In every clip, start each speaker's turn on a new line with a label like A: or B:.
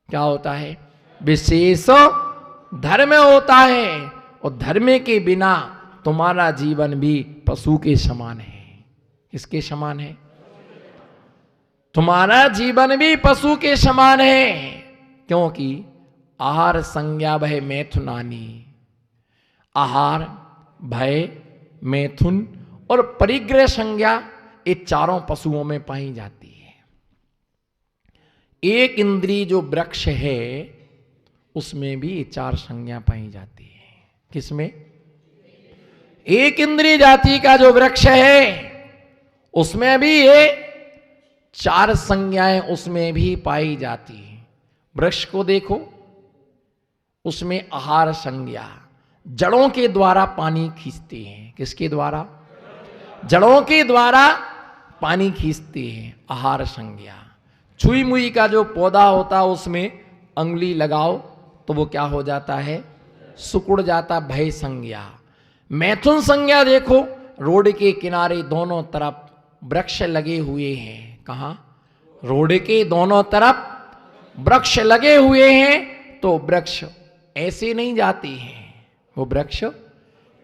A: क्या होता है? विशेष धर्म होता है, और धर्म के बिना तुम्हारा जीवन भी पशु के समान है। किसके समान है? तुम्हारा जीवन भी पशु के समान है, क्योंकि आहार संज्ञा भय मैथुनानी, आहार, भय, मैथुन और परिग्रह संज्ञा, ये चारों पशुओं में पाई जाती है। एक इंद्रिय जो वृक्ष है उसमें भी ये चार संज्ञा पाई जाती है। किसमें? एक इंद्रिय जाति का जो वृक्ष है उसमें भी ये चार संज्ञाएं उसमें भी पाई जाती है। वृक्ष को देखो, उसमें आहार संज्ञा, जड़ों के द्वारा पानी खींचते हैं। किसके द्वारा? जड़ों के द्वारा पानी खींचते हैं, आहार संज्ञा। छुई मुई का जो पौधा होता है उसमें अंगुली लगाओ तो वो क्या हो जाता है? सिकुड़ जाता, भय संज्ञा। मैथुन संज्ञा देखो, रोड के किनारे दोनों तरफ वृक्ष लगे हुए हैं। कहां? रोड के दोनों तरफ वृक्ष लगे हुए हैं, तो वृक्ष ऐसे नहीं जाते हैं, वो वृक्ष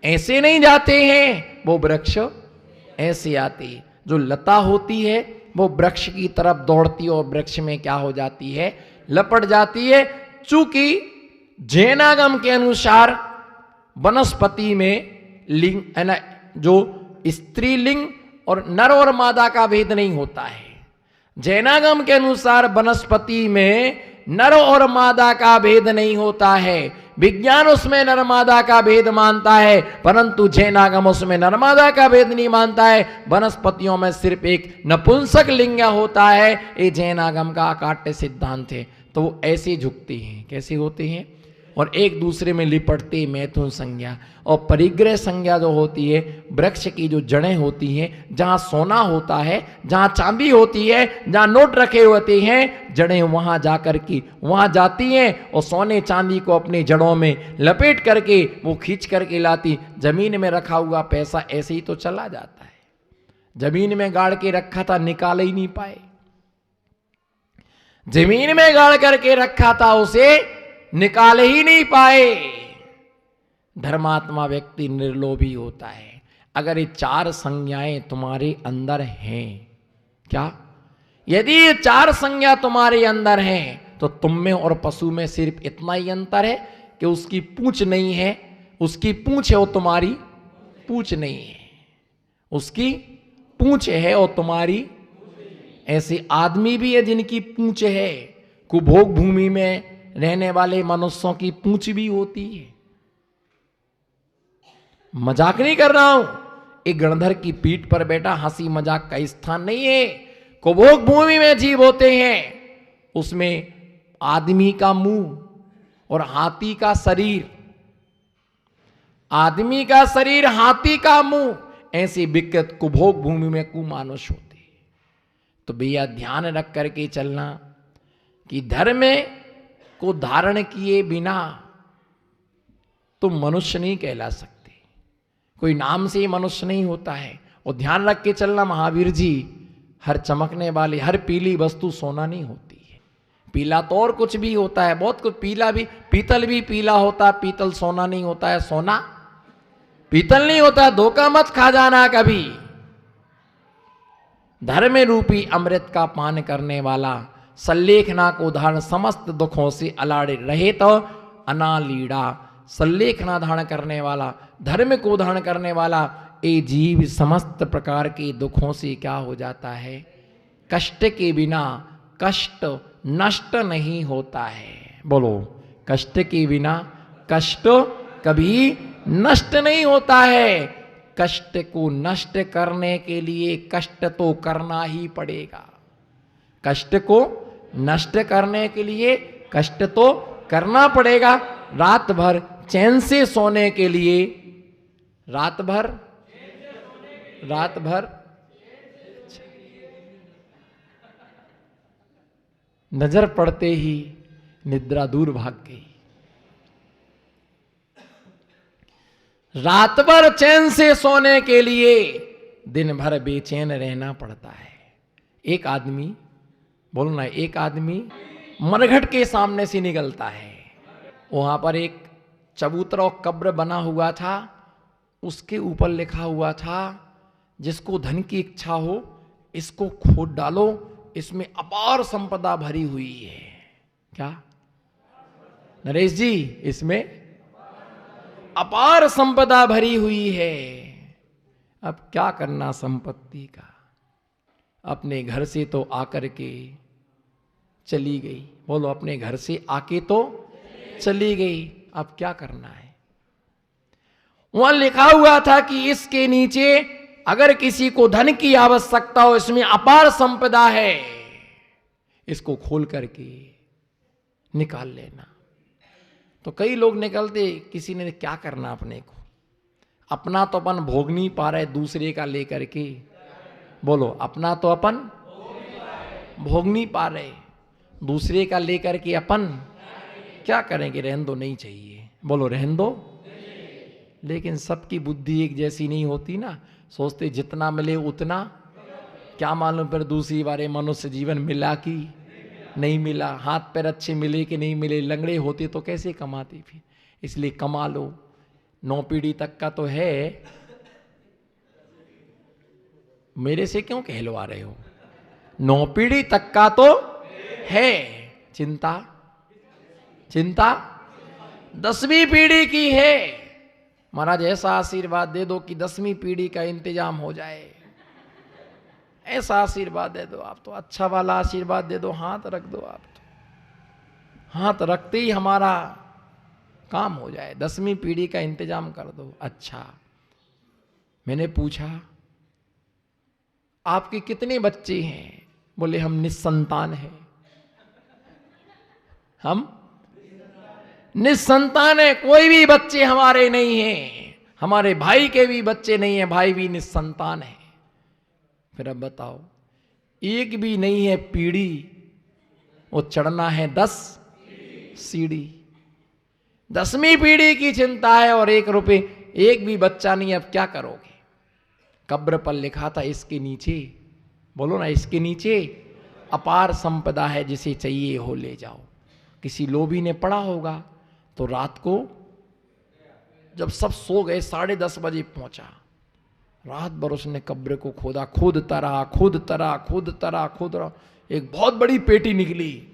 A: ऐसे नहीं जाते हैं, वो वृक्ष ऐसे आते। जो लता होती है वो वृक्ष की तरफ दौड़ती है और वृक्ष में क्या हो जाती है? लपट जाती है। चूंकि जैनागम के अनुसार वनस्पति में लिंग है ना, जो स्त्रीलिंग और नर और मादा का भेद नहीं होता है। जैनागम के अनुसार वनस्पति में नर और मादा का भेद नहीं होता है। विज्ञान उसमें नर मादा का भेद मानता है, परंतु जैनागम उसमें नर मादा का भेद नहीं मानता है। वनस्पतियों में सिर्फ एक नपुंसक लिंग होता है। ये जैनागम का अकाट्य सिद्धांत है। तो वो ऐसे झुकते हैं, कैसे होते हैं, और एक दूसरे में लिपटते, मैथुन संज्ञा। और परिग्रह संज्ञा जो होती है, वृक्ष की जो जड़ें होती हैं, जहां सोना होता है, जहां चांदी होती है, जहां नोट रखे होते हैं, जड़ें वहां जाकर के वहां जाती हैं और सोने चांदी को अपनी जड़ों में लपेट करके वो खींच करके लाती। जमीन में रखा हुआ पैसा ऐसे ही तो चला जाता है। जमीन में गाड़ के रखा था, निकाल ही नहीं पाए। जमीन में गाड़ करके रखा था, उसे निकाल ही नहीं पाए। धर्मात्मा व्यक्ति निर्लोभी होता है। अगर ये चार संज्ञाएं तुम्हारे अंदर हैं, क्या? यदि ये चार संज्ञा तुम्हारे अंदर हैं तो तुम में और पशु में सिर्फ इतना ही अंतर है कि उसकी पूंछ नहीं है, उसकी पूंछ है और तुम्हारी पूंछ नहीं है। उसकी पूंछ है और तुम्हारी। ऐसे आदमी भी है जिनकी पूंछ है। कुभोग भूमि में रहने वाले मनुष्यों की पूंछ भी होती है। मजाक नहीं कर रहा हूं। एक गणधर की पीठ पर बैठा, हंसी मजाक का स्थान नहीं है। कुभोग भूमि में जीव होते हैं, उसमें आदमी का मुंह और हाथी का शरीर, आदमी का शरीर, हाथी का मुंह, ऐसी विकृत कुभोग भूमि में कुमानुष होते। तो भैया ध्यान रख करके चलना कि धर्म को धारण किए बिना तुम मनुष्य नहीं कहला सकते। कोई नाम से ही मनुष्य नहीं होता है। और ध्यान रख के चलना महावीर जी, हर चमकने वाली, हर पीली वस्तु सोना नहीं होती है। पीला तो और कुछ भी होता है, बहुत कुछ। पीला भी, पीतल भी पीला होता है, पीतल सोना नहीं होता है, सोना पीतल नहीं होता। धोखा मत खा जाना कभी। धर्म रूपी अमृत का पान करने वाला, सल्लेखना को धारण समस्त दुखों से अलाड़े रहे तो अनालीड़ा। सल्लेखना धारण करने वाला, धर्म को धारण करने वाला, ये जीव समस्त प्रकार के दुखों से क्या हो जाता है? कष्ट के बिना कष्ट नष्ट नहीं होता है। बोलो, कष्ट के बिना कष्ट कभी नष्ट नहीं होता है। कष्ट को नष्ट करने के लिए कष्ट तो करना ही पड़ेगा। कष्ट को नष्ट करने के लिए कष्ट तो करना पड़ेगा। रात भर चैन से सोने के लिए, रात भर नजर पड़ते ही निद्रा दूर भाग गई। रात भर चैन से सोने के लिए दिन भर बेचैन रहना पड़ता है। एक आदमी, बोलो ना, एक आदमी मरघट के सामने से निकलता है। वहां पर एक चबूतरा और कब्र बना हुआ था, उसके ऊपर लिखा हुआ था, जिसको धन की इच्छा हो इसको खोद डालो, इसमें अपार संपदा भरी हुई है। क्या नरेश जी? इसमें अपार संपदा भरी हुई है। अब क्या करना संपत्ति का? अपने घर से तो आकर के चली गई। बोलो, अपने घर से आके तो चली गई। अब क्या करना है? वहां लिखा हुआ था कि इसके नीचे अगर किसी को धन की आवश्यकता हो, इसमें अपार संपदा है, इसको खोल करके निकाल लेना। तो कई लोग निकलते, किसी ने क्या करना अपने को, अपना तो अपन भोग नहीं पा रहे, दूसरे का लेकर के। बोलो, अपना तो अपन भोग नहीं पा रहे, दूसरे का लेकर के अपन क्या करेंगे? रहन दो, नहीं चाहिए। बोलो, रहन दो। लेकिन सबकी बुद्धि एक जैसी नहीं होती ना, सोचते जितना मिले उतना, क्या मालूम फिर दूसरी बारे मनुष्य जीवन मिला कि नहीं मिला, हाथ पैर अच्छे मिले कि नहीं मिले, लंगड़े होते तो कैसे कमाते फिर। इसलिए कमा लो, 9 पीढ़ी तक का तो है। मेरे से क्यों कहलवा रहे हो? 9 पीढ़ी तक का तो है। चिंता 10वीं पीढ़ी की है। महाराज ऐसा आशीर्वाद दे दो कि 10वीं पीढ़ी का इंतजाम हो जाए, ऐसा आशीर्वाद दे दो आप तो, अच्छा वाला आशीर्वाद दे दो, हाथ रख दो आप तो, हाथ रखते ही हमारा काम हो जाए, 10वीं पीढ़ी का इंतजाम कर दो। अच्छा, मैंने पूछा आपके कितने बच्चे हैं? बोले हम निसंतान हैं। हम निसंतान है, कोई भी बच्चे हमारे नहीं हैं, हमारे भाई के भी बच्चे नहीं हैं, भाई भी निसंतान है। फिर अब बताओ, एक भी नहीं है पीढ़ी, वो चढ़ना है 10 सीढ़ी। 10वीं पीढ़ी की चिंता है और 1 रुपए, एक भी बच्चा नहीं। अब क्या करोगे? कब्र पर लिखा था इसके नीचे, बोलो ना, इसके नीचे अपार संपदा है, जिसे चाहिए हो ले जाओ। किसी लोभी ने पढ़ा होगा तो रात को जब सब सो गए 10:30 बजे पहुंचा, रात भर उसने कब्र को खोदा, खोदता रहा। एक बहुत बड़ी पेटी निकली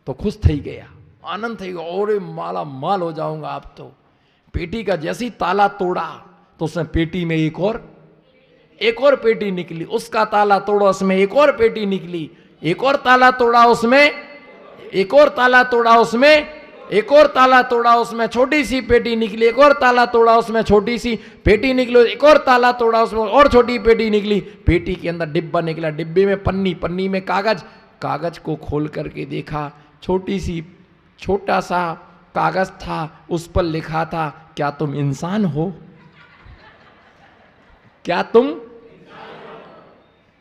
A: तो खुश थी गया, आनंद थी गया, और माला माल हो जाऊंगा अब तो। पेटी का जैसी ताला तोड़ा तो उसने पेटी में एक और पेटी निकली, उसका ताला तोड़ा, उसमें एक और पेटी निकली, एक और ताला तोड़ा उसमें, एक और ताला तोड़ा उसमें, एक और ताला तोड़ा उसमें, छोटी सी पेटी निकली, एक और ताला तोड़ा उसमें, छोटी सी पेटी निकली, एक और ताला तोड़ा उसमें, और छोटी पेटी निकली। पेटी के अंदर डिब्बा निकला, डिब्बे में पन्नी, पन्नी में कागज, कागज को खोल करके देखा, छोटा सा कागज था, उस पर लिखा था, क्या तुम इंसान हो? क्या तुम,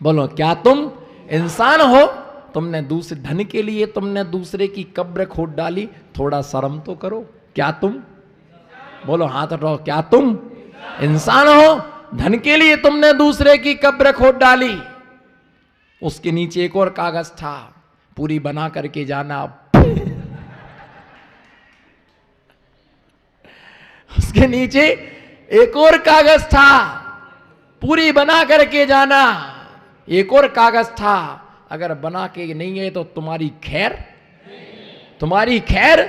A: बोलो, क्या तुम इंसान हो? तुमने दूसरे धन के लिए तुमने दूसरे की कब्र खोद डाली, थोड़ा शर्म तो करो। क्या तुम, बोलो, हाथ उठाओ, क्या तुम इंसान हो? धन के लिए तुमने दूसरे की कब्र खोद डाली। उसके नीचे एक और कागज था, पूरी बना करके जाना। उसके नीचे एक और कागज था, पूरी बना करके जाना। एक और कागज था, अगर बना के नहीं है तो तुम्हारी खैर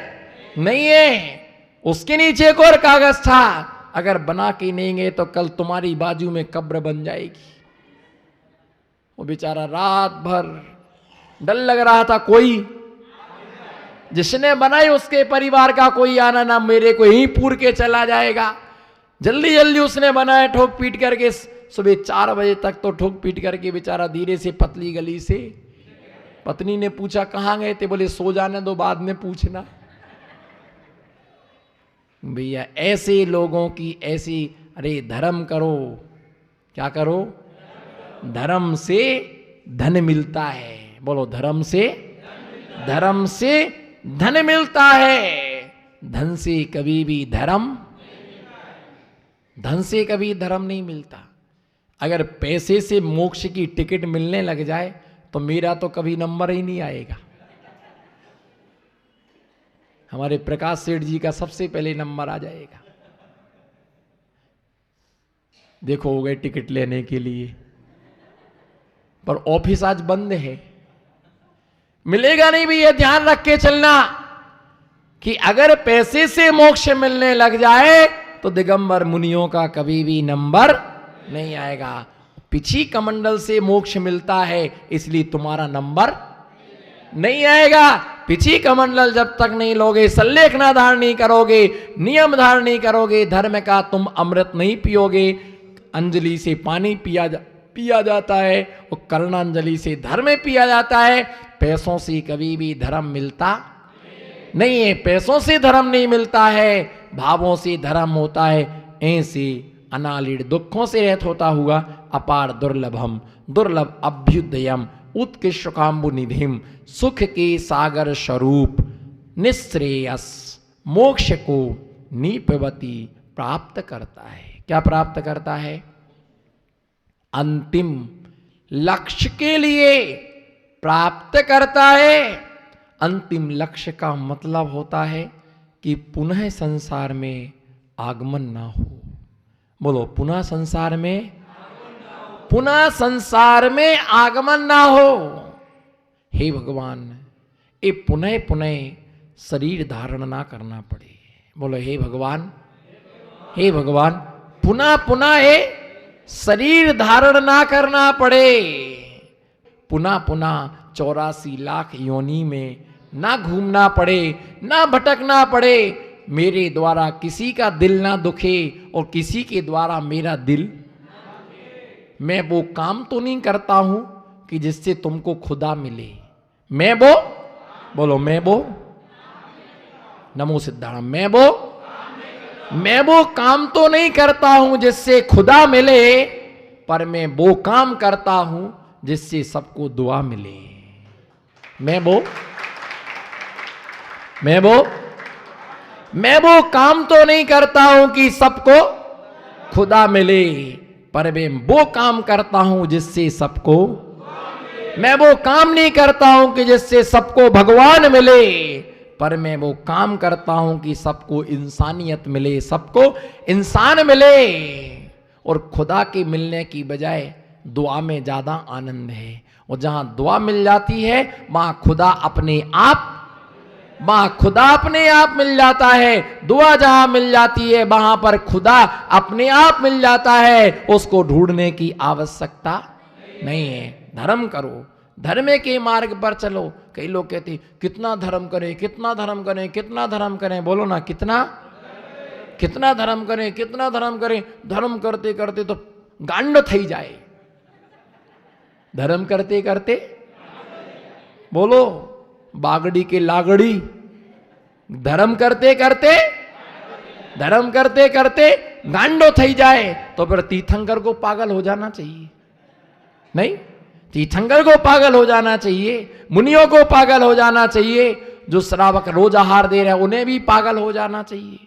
A: नहीं है। उसके नीचे एक और कागज था, अगर बना के नहीं गए तो कल तुम्हारी बाजू में कब्र बन जाएगी। वो बेचारा रात भर डर लग रहा था, कोई जिसने बनाई उसके परिवार का कोई आना ना, मेरे को यहीं पूर के चला जाएगा। जल्दी जल्दी उसने बनाया, ठोक पीट करके, सुबह 4 बजे तक तो ठोक पीट करके बेचारा धीरे से पतली गली से। पत्नी ने पूछा कहाँ गए थे? बोले सो जाने दो, बाद में पूछना। भैया ऐसे लोगों की ऐसी, अरे धर्म करो, क्या करो? धर्म से धन मिलता है। बोलो, धर्म से धन मिलता है। धन से कभी भी धर्म नहीं मिलता। अगर पैसे से मोक्ष की टिकट मिलने लग जाए तो मेरा तो कभी नंबर ही नहीं आएगा। हमारे प्रकाश सेठ जी का सबसे पहले नंबर आ जाएगा। देखो हो गए टिकट लेने के लिए, पर ऑफिस आज बंद है, मिलेगा नहीं भी। ये ध्यान रख के चलना कि अगर पैसे से मोक्ष मिलने लग जाए तो दिगंबर मुनियों का कभी भी नंबर नहीं आएगा। पिछी कमंडल से मोक्ष मिलता है, इसलिए तुम्हारा नंबर नहीं आएगा। पिछी कमंडल जब तक नहीं लोगे, सल्लेखना धारण नहीं करोगे, नियम धारण नहीं करोगे, धर्म का तुम अमृत नहीं पियोगे। अंजलि से पानी पिया जाता है और कर्णांजलि से धर्म पिया जाता है। पैसों से कभी भी धर्म मिलता नहीं है, पैसों से धर्म नहीं मिलता है, भावों से धर्म होता है। ऐसे अनालिड दुखों से रहित होता हुआ अपार दुर्लभम दुर्लभ अभ्युदयम उत्कृष्ट काम्बु निधिम सुख के सागर स्वरूप निश्रेयस मोक्ष को नीपवती प्राप्त करता है। क्या प्राप्त करता है? अंतिम लक्ष्य के लिए प्राप्त करता है। अंतिम लक्ष्य का मतलब होता है कि पुनः संसार में आगमन ना हो। बोलो, पुनः संसार में आगमन ना हो। हे भगवान, ये पुनः पुनः शरीर धारण ना करना पड़े। बोलो, हे भगवान, हे भगवान, पुनः पुनः ये शरीर धारण ना करना पड़े। पुनः पुनः 84 लाख योनि में ना घूमना पड़े, ना भटकना पड़े। मेरे द्वारा किसी का दिल ना दुखे और किसी के द्वारा मेरा दिल। मैं वो काम तो नहीं करता हूं कि जिससे तुमको खुदा मिले। मैं वो, बोलो, मैं वो, नमो सिद्धाराम, मैं वो काम तो नहीं करता हूं जिससे खुदा मिले, पर मैं वो काम करता हूं जिससे सबको दुआ मिले। मैं वो काम तो नहीं करता हूं कि सबको खुदा मिले, पर मैं वो काम करता हूं जिससे सबको। मैं वो काम नहीं करता हूं कि जिससे सबको भगवान मिले, पर मैं वो काम करता हूं कि सबको इंसानियत मिले, सबको इंसान मिले। और खुदा के मिलने की बजाय दुआ में ज्यादा आनंद है। और जहां दुआ मिल जाती है वहां खुदा अपने आप मिल जाता है। दुआ जहां मिल जाती है वहां पर खुदा अपने आप मिल जाता है। उसको ढूंढने की आवश्यकता नहीं है। धर्म करो, धर्म के मार्ग पर चलो। कई लोग कहते कितना धर्म करें, कितना धर्म करें, कितना धर्म करें। बोलो ना, कितना धर्म करें, कितना धर्म करें। धर्म करते करते तो गांड थई जाए। धर्म करते करते, बोलो, बागड़ी के लागड़ी। धर्म करते करते गांडो थई जाए तो फिर तीर्थंकर को पागल हो जाना चाहिए। नहीं, तीर्थंकर को पागल हो जाना चाहिए, मुनियों को पागल हो जाना चाहिए। जो श्रावक रोज आहार दे रहे हैं उन्हें भी पागल हो जाना चाहिए।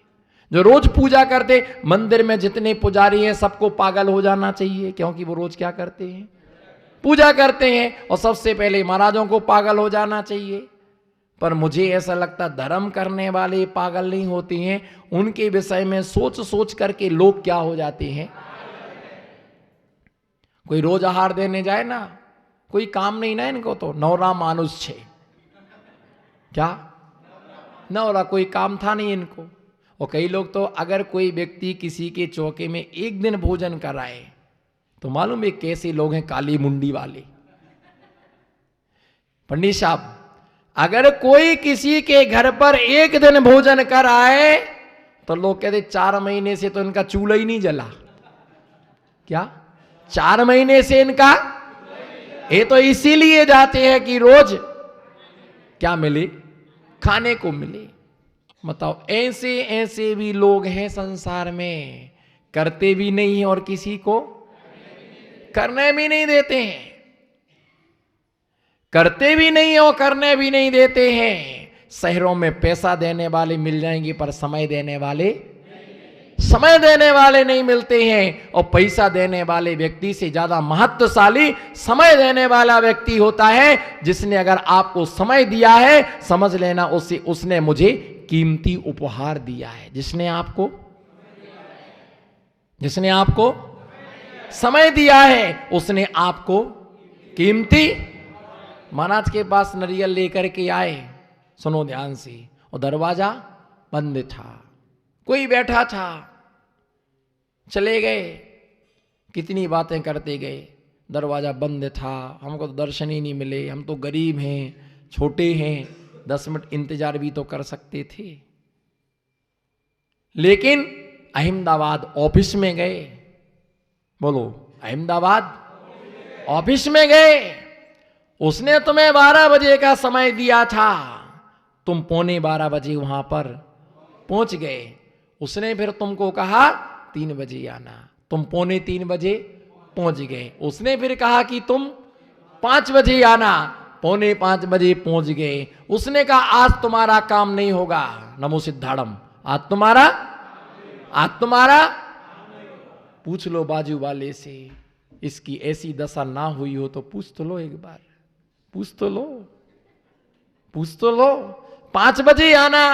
A: जो रोज पूजा करते, मंदिर में जितने पुजारी हैं सबको पागल हो जाना चाहिए, क्योंकि वो रोज क्या करते हैं? पूजा करते हैं। और सबसे पहले महाराजों को पागल हो जाना चाहिए। पर मुझे ऐसा लगता धर्म करने वाले पागल नहीं होते हैं, उनके विषय में सोच सोच करके लोग क्या हो जाते हैं। कोई रोज आहार देने जाए ना, कोई काम नहीं ना इनको, तो नवरा मानुष छे। क्या नवरा? कोई काम था नहीं इनको। और कई लोग तो अगर कोई व्यक्ति किसी के चौके में एक दिन भोजन कराए तो मालूम है कैसे लोग हैं? काली मुंडी वाले। पंडित साहब, अगर कोई किसी के घर पर एक दिन भोजन कर आए तो लोग कहते 4 महीने से तो इनका चूल्हा ही नहीं जला। क्या 4 महीने से इनका? ये तो इसीलिए जाते हैं कि रोज क्या मिले? खाने को मिले। बताओ, ऐसे ऐसे भी लोग हैं संसार में, करते भी नहीं है और किसी को करने भी नहीं देते हैं। करते भी नहीं है और करने भी नहीं देते हैं। शहरों में पैसा देने वाले मिल जाएंगे पर समय देने वाले समय देने वाले नहीं मिलते हैं, और पैसा देने वाले व्यक्ति से ज्यादा महत्वशाली समय देने वाला व्यक्ति होता है, जिसने अगर आपको समय दिया है, समझ लेना उसने मुझे कीमती उपहार दिया है। जिसने आपको समय दिया है, उसने आपको कीमती। महाराज के पास नारियल लेकर के आए, सुनो ध्यान से, और दरवाजा बंद था, कोई बैठा था, चले गए, कितनी बातें करते गए, दरवाजा बंद था, हमको तो दर्शन ही नहीं मिले, हम तो गरीब हैं, छोटे हैं, 10 मिनट इंतजार भी तो कर सकते थे। लेकिन अहमदाबाद ऑफिस में गए, बोलो अहमदाबाद ऑफिस में गए, उसने तुम्हें 12 बजे का समय दिया था, तुम 11:15 बजे वहां पर पहुंच गए। उसने फिर तुमको कहा 3 बजे आना, तुम 2:45 बजे पहुंच गए। उसने फिर कहा कि तुम 5 बजे आना, 4:45 बजे पहुंच गए। उसने कहा आज तुम्हारा काम नहीं होगा, नमो सिद्धाड़म, आज तुम्हारा पूछ लो बाजू वाले से, इसकी ऐसी दशा ना हुई हो तो पूछ तो लो, एक बार पूछ तो लो, 5 बजे आना।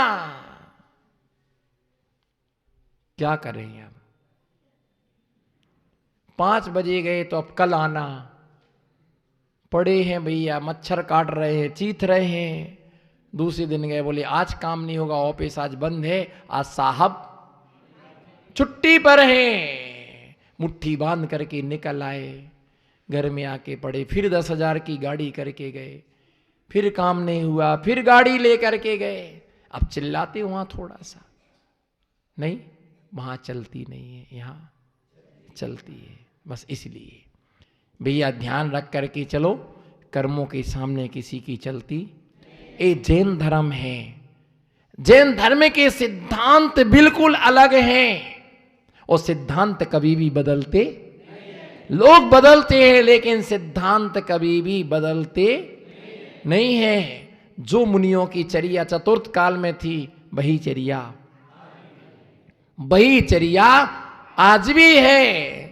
A: क्या करें अब, 5 बजे गए तो अब कल आना, पड़े हैं भैया, मच्छर काट रहे हैं, चीथ रहे हैं। दूसरे दिन गए, बोले आज काम नहीं होगा, ऑफिस आज बंद है, आज साहब छुट्टी पर हैं। मुट्ठी बांध करके निकल आए, घर में आके पड़े, फिर 10,000 की गाड़ी करके गए, फिर काम नहीं हुआ, फिर गाड़ी लेकर के गए। अब चिल्लाते वहां थोड़ा सा, नहीं वहां चलती नहीं है, यहां चलती है। बस इसलिए भैया ध्यान रख करके चलो, कर्मों के सामने किसी की चलती। ये जैन धर्म है, जैन धर्म के सिद्धांत बिल्कुल अलग हैं, और सिद्धांत कभी भी बदलते, लोग बदलते हैं लेकिन सिद्धांत कभी भी बदलते नहीं है। जो मुनियों की चर्या चतुर्थ काल में थी, वही चर्या आज भी है।